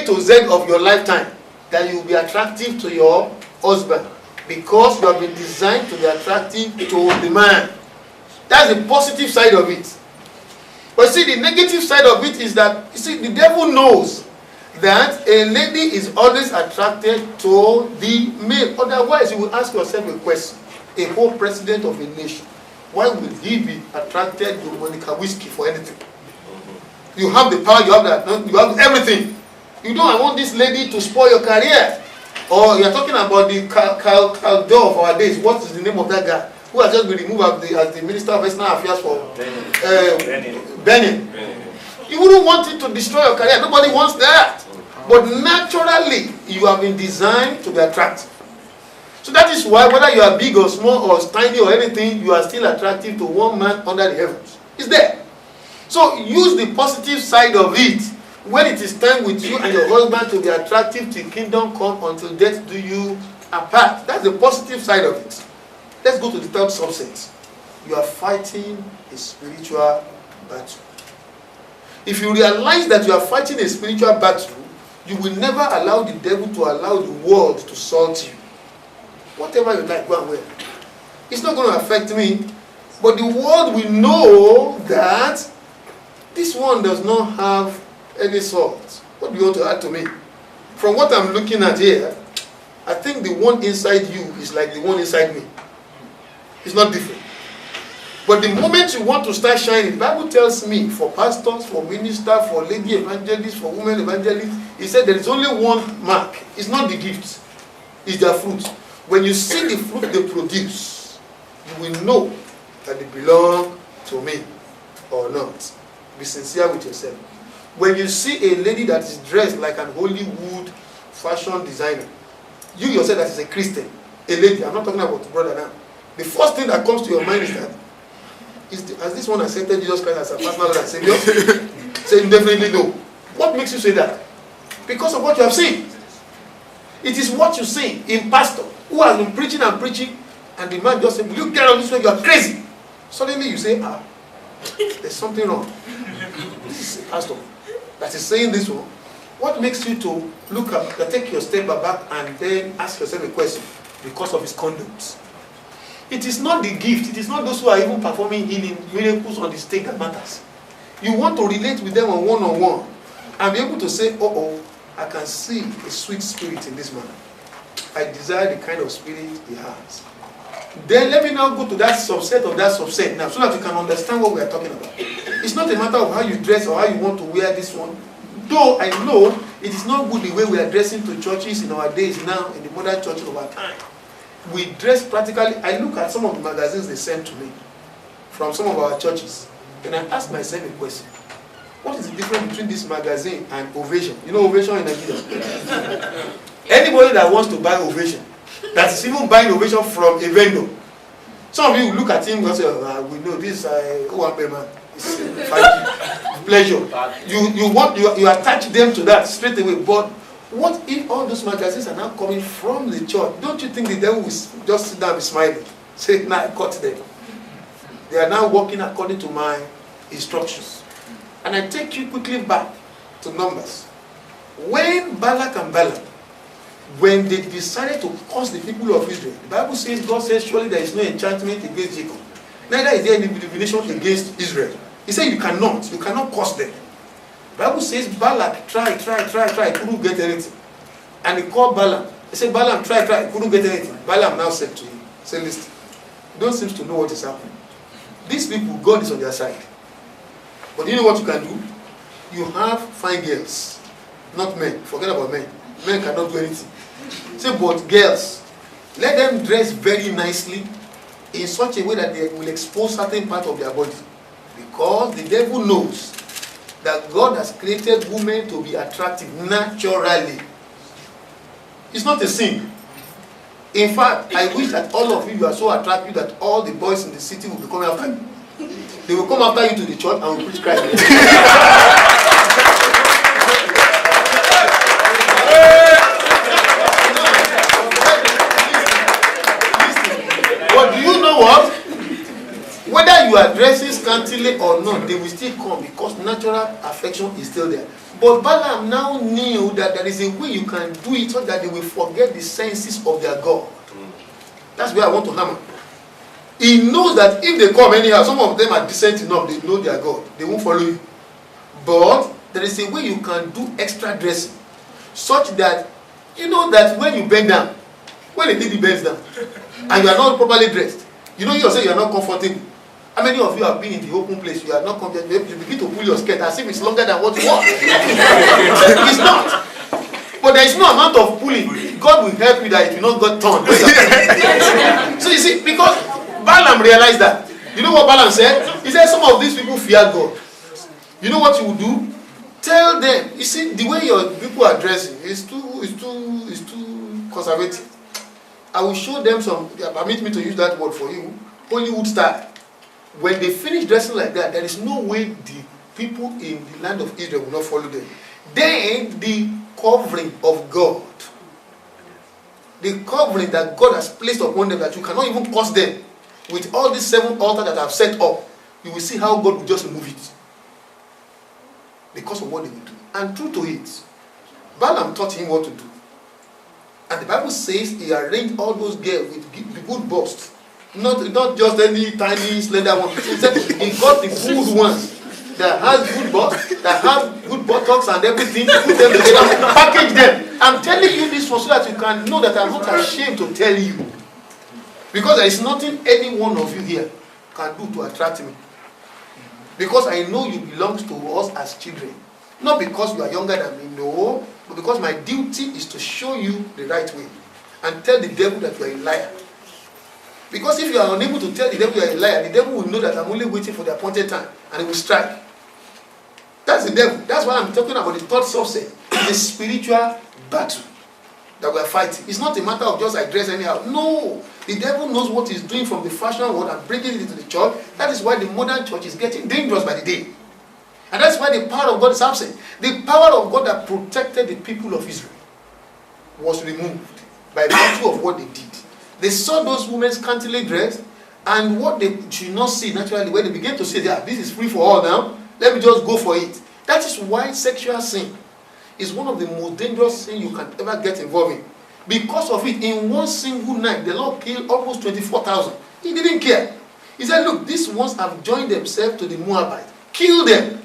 A to Z of your lifetime that you will be attractive to your husband because you have been designed to be attractive to the man. That's the positive side of it. But see, the negative side of it is that, you see, the devil knows that a lady is always attracted to the male. Otherwise, you will ask yourself a question. A whole president of a nation, why would he be attracted to Monica whiskey for anything? You have the power, you have that, you have everything. You don't, I want this lady to spoil your career. Or you're talking about the Caldo of our days. What is the name of that guy who has just been removed as the Minister of External Affairs for Benin? You wouldn't want it to destroy your career. Nobody wants that. But naturally, you have been designed to be attractive. So that is why, whether you are big or small or tiny or anything, you are still attractive to one man under the heavens. It's there. So use the positive side of it. When it is time with you and your husband to be attractive till kingdom come, until death do you apart. That's the positive side of it. Let's go to the third subset. You are fighting a spiritual battle. If you realize that you are fighting a spiritual battle, you will never allow the devil to allow the world to salt you. Whatever you like, go and wear. It's not going to affect me. But the world will know that this one does not have any salt. What do you want to add to me? From what I'm looking at here, I think the one inside you is like the one inside me. It's not different. But the moment you want to start shining, the Bible tells me, for pastors, for ministers, for lady evangelists, for women evangelists, it said there is only one mark. It's not the gifts, it's their fruit. When you see the fruit they produce, you will know that they belong to me or not. Be sincere with yourself. When you see a lady that is dressed like an Hollywood fashion designer, you yourself that is a Christian, a lady, I'm not talking about the brother now, the first thing that comes to your mind is that, has this one accepted Jesus Christ as a personal Lord and Savior? Say definitely no. What makes you say that? Because of what you have seen. It is what you see in pastor who has been preaching and preaching, and the man just said, will you get on this way? You are crazy. Suddenly you say, there's something wrong. This is a pastor that is saying this one. What makes you to look up, to take your step back and then ask yourself a question? Because of his conduct. It is not the gift, it is not those who are even performing healing miracles on the stage that matters. You want to relate with them on one-on-one and be able to say, I can see a sweet spirit in this man. I desire the kind of spirit he has. Then let me now go to that subset of that subset now, so that you can understand what we are talking about. It's not a matter of how you dress or how you want to wear this one. Though I know it is not good the way we are dressing to churches in our days now, in the modern church of our time. We dress practically. I look at some of the magazines they send to me from some of our churches, and I ask myself a question. What is the difference between this magazine and Ovation? You know Ovation in Nigeria? Anybody that wants to buy Ovation, that is even buying Ovation from a vendor. Some of you look at him and say, we know this Owambe man. It's pleasure. You attach them to that straight away. But what if all those magazines are now coming from the church? Don't you think the devil will just sit down and be smiling? Say, nah, I caught them. They are now working according to my instructions. And I take you quickly back to Numbers. When Balak and Balaam, when they decided to curse the people of Israel, the Bible says, God says, surely there is no enchantment against Jacob. Neither is there any divination against Israel. He said, you cannot curse them. The Bible says, Balak, try, couldn't get anything. And he called Balaam. He said, Balaam, try, couldn't get anything. Balaam now said to him, say, listen, you don't seem to know what is happening. These people, God is on their side. But you know what you can do? You have fine girls, not men. Forget about men. Men cannot do anything. Say, but girls, let them dress very nicely in such a way that they will expose certain part of their body. Because the devil knows that God has created women to be attractive naturally. It's not a sin. In fact, I wish that all of you are so attractive that all the boys in the city will be coming after you. They will come after you to the church and will preach Christ. But do you know what? Whether you are dressing scantily or not, they will still come because natural affection is still there. But Balaam now knew that there is a way you can do it so that they will forget the senses of their God. That's where I want to hammer. He knows that if they come anyhow, some of them are decent enough, they know their God. They won't follow you. But there is a way you can do extra dressing, such that you know that when you bend down, when the lady bends down, and you are not properly dressed, you know yourself you are not comfortable. How many of you have been in the open place? You are not comfortable. You begin to pull your skirt as if it's longer than what you want. It's not. But there is no amount of pulling. God will help you that it will not get torn. So you see, because Balaam realized that. You know what Balaam said? He said some of these people fear God. You know what you will do? Tell them. You see, the way your people are dressing is too conservative. I will show them some. Permit me to use that word for you. Hollywood style. When they finish dressing like that, there is no way the people in the land of Israel will not follow them. Then the covering of God, the covering that God has placed upon them, that you cannot even curse them, with all these 7 altars that I've set up, you will see how God will just remove it because of what they will do. And true to it, Balaam taught him what to do. And the Bible says he arranged all those girls with good bust. Not just any tiny slender one. He said he got the good ones that has good bust, that have good buttocks and everything. Put them together, package them. I'm telling you this so that you can know that I'm not ashamed to tell you. Because there is nothing any one of you here can do to attract me. Because I know you belong to us as children. Not because you are younger than me, no. But because my duty is to show you the right way. And tell the devil that you are a liar. Because if you are unable to tell the devil you are a liar, the devil will know that I'm only waiting for the appointed time. And he will strike. That's the devil. That's why I'm talking about the third subset. The spiritual battle that we are fighting. It's not a matter of just I dress anyhow. No. The devil knows what he's doing from the fashion world and bringing it into the church. That is why the modern church is getting dangerous by the day. And that's why the power of God is absent. The power of God that protected the people of Israel was removed by virtue of what they did. They saw those women scantily dressed, and what they should not see naturally, when they began to say, yeah, this is free for all now, let me just go for it. That is why sexual sin is one of the most dangerous things you can ever get involved in. Because of it, in one single night, the Lord killed almost 24,000. He didn't care. He said, look, these ones have joined themselves to the Moabites. Kill them.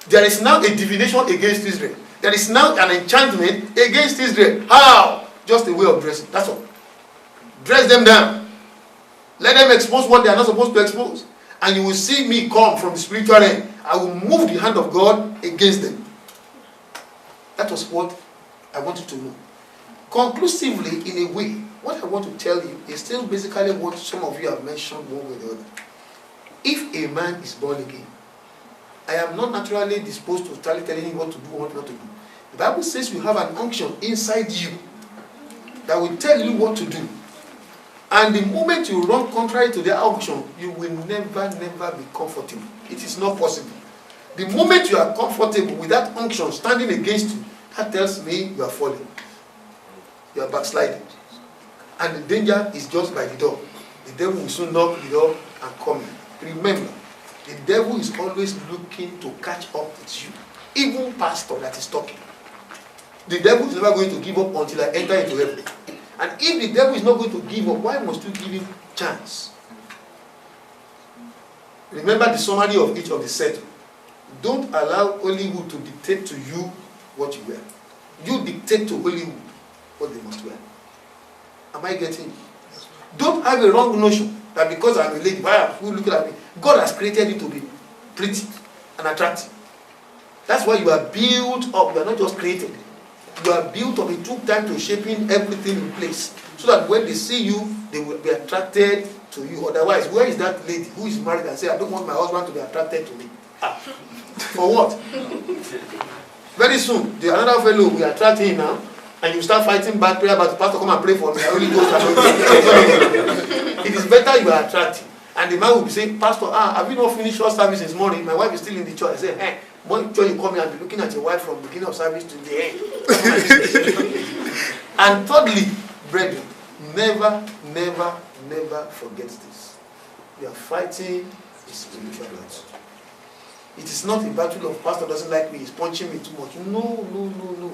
There is now a divination against Israel. There is now an enchantment against Israel. How? Just a way of dressing. That's all. Dress them down. Let them expose what they are not supposed to expose. And you will see me come from the spiritual end. I will move the hand of God against them. That was what I wanted to know. Conclusively, in a way, what I want to tell you is still basically what some of you have mentioned one way or the other. If a man is born again, I am not naturally disposed to start telling him what to do or what not to do. The Bible says you have an unction inside you that will tell you what to do. And the moment you run contrary to the unction, you will never be comfortable. It is not possible. The moment you are comfortable with that unction standing against you, that tells me you are falling. You are backsliding. And the danger is just by the door. The devil will soon knock the door and come in. Remember, the devil is always looking to catch up with you. Even pastor that is talking. The devil is never going to give up until I enter into heaven. And if the devil is not going to give up, why must you give him chance? Remember the summary of each of the set. Don't allow Hollywood to dictate to you what you wear. You dictate to Hollywood what they must wear. Am I getting it? Don't have a wrong notion that because I'm a lady, why are you looking at me? God has created you to be pretty and attractive. That's why you are built up. You are not just created. You are built up. It took time to shaping everything in place, so that when they see you, they will be attracted to you. Otherwise, where is that lady who is married and say, I don't want my husband to be attracted to me? For what? Very soon, the another fellow will attract him now, and you start fighting bad prayer, but the pastor come and pray for me. I only go. It is better you are attractive. And the man will be saying, Pastor, have you not finished your service this morning? My wife is still in the church. I say, hey, one church you come here and be looking at your wife from the beginning of service to the end. And thirdly, brethren, never forget this. We are fighting a spiritual battle. It is not a battle of pastor doesn't like me, he's punching me too much. No, no, no, no.